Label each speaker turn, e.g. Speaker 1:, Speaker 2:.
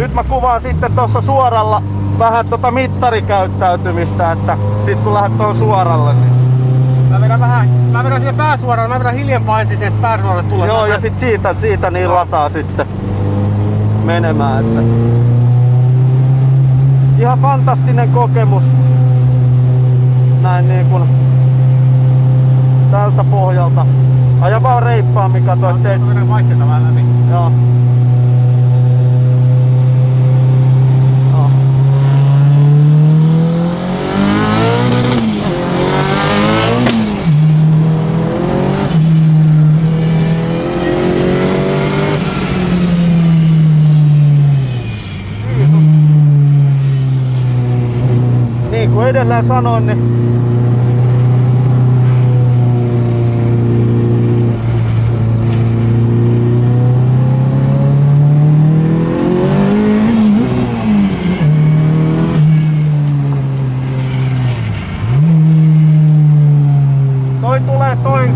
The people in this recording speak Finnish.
Speaker 1: nyt mä kuvaan sitten tuossa suoralla vähän mittarikäyttäytymistä, että sit kun lähdet tuon suoralle, niin...
Speaker 2: Mä vedän siihen pääsuoralle, mä vedän hiljempaa ensin siihen, että pääsuoralle tulee.
Speaker 1: Joo, ja sit siitä niin lataa sitten menemään, että... Ihan fantastinen kokemus. Näin niin kuin tältä pohjalta. Aja vaan reippaammin, kato ettei...
Speaker 2: Mä vedän vaihteita vähän läpi.
Speaker 1: Joo. Niin kuin edellä sanoin, niin toi